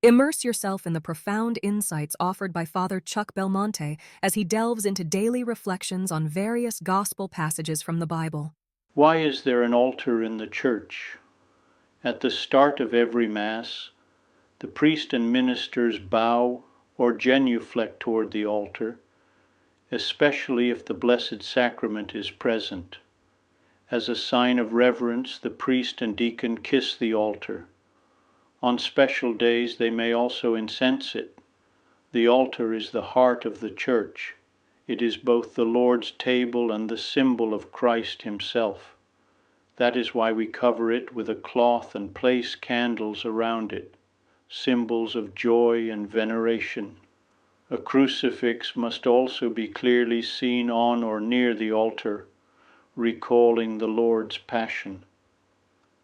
Immerse yourself in the profound insights offered by Father Chuck Belmonte as he delves into daily reflections on various gospel passages from the Bible. Why is there an altar in the church? At the start of every Mass, the priest and ministers bow or genuflect toward the altar, especially if the Blessed Sacrament is present. As a sign of reverence, the priest and deacon kiss the altar. On special days, they may also incense it. The altar is the heart of the Church. It is both the Lord's table and the symbol of Christ Himself. That is why we cover it with a cloth and place candles around it, symbols of joy and veneration. A crucifix must also be clearly seen on or near the altar, recalling the Lord's Passion.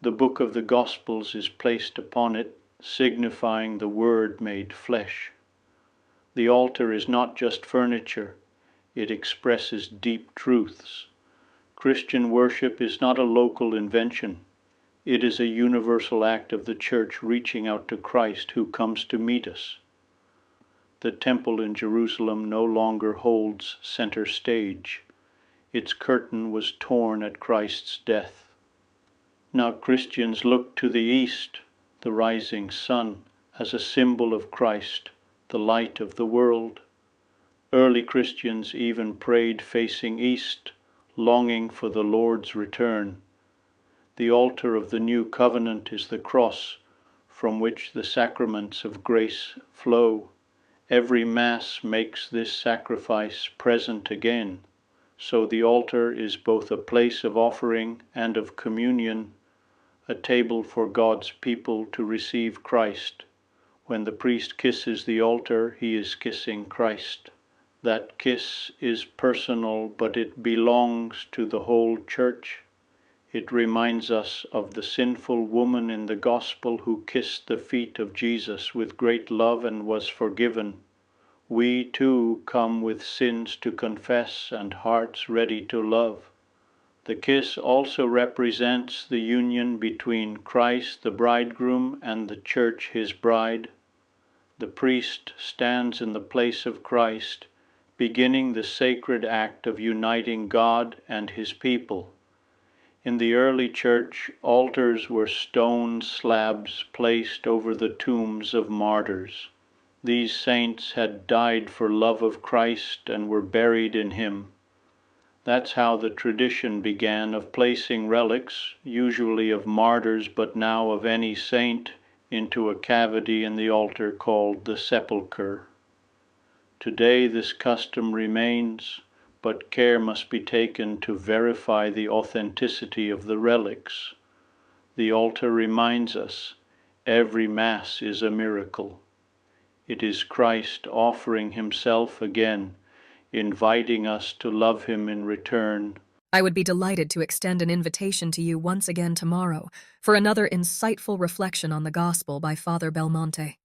The book of the Gospels is placed upon it, signifying the Word made flesh. The altar is not just furniture, it expresses deep truths. Christian worship is not a local invention. It is a universal act of the Church reaching out to Christ who comes to meet us. The temple in Jerusalem no longer holds center stage. Its curtain was torn at Christ's death. Now Christians look to the east, the rising sun, as a symbol of Christ, the light of the world. Early Christians even prayed facing east, longing for the Lord's return. The altar of the new covenant is the cross, from which the sacraments of grace flow. Every Mass makes this sacrifice present again, so the altar is both a place of offering and of communion, a table for God's people to receive Christ. When the priest kisses the altar, he is kissing Christ. That kiss is personal, but it belongs to the whole Church. It reminds us of the sinful woman in the Gospel who kissed the feet of Jesus with great love and was forgiven. We too come with sins to confess and hearts ready to love. The kiss also represents the union between Christ the bridegroom and the Church his bride. The priest stands in the place of Christ, beginning the sacred act of uniting God and His people. In the early Church, altars were stone slabs placed over the tombs of martyrs. These saints had died for love of Christ and were buried in Him. That's how the tradition began of placing relics, usually of martyrs but now of any saint, into a cavity in the altar called the sepulchre. Today this custom remains, but care must be taken to verify the authenticity of the relics. The altar reminds us, every Mass is a miracle. It is Christ offering Himself again, inviting us to love Him in return. I would be delighted to extend an invitation to you once again tomorrow for another insightful reflection on the Gospel by Father Belmonte.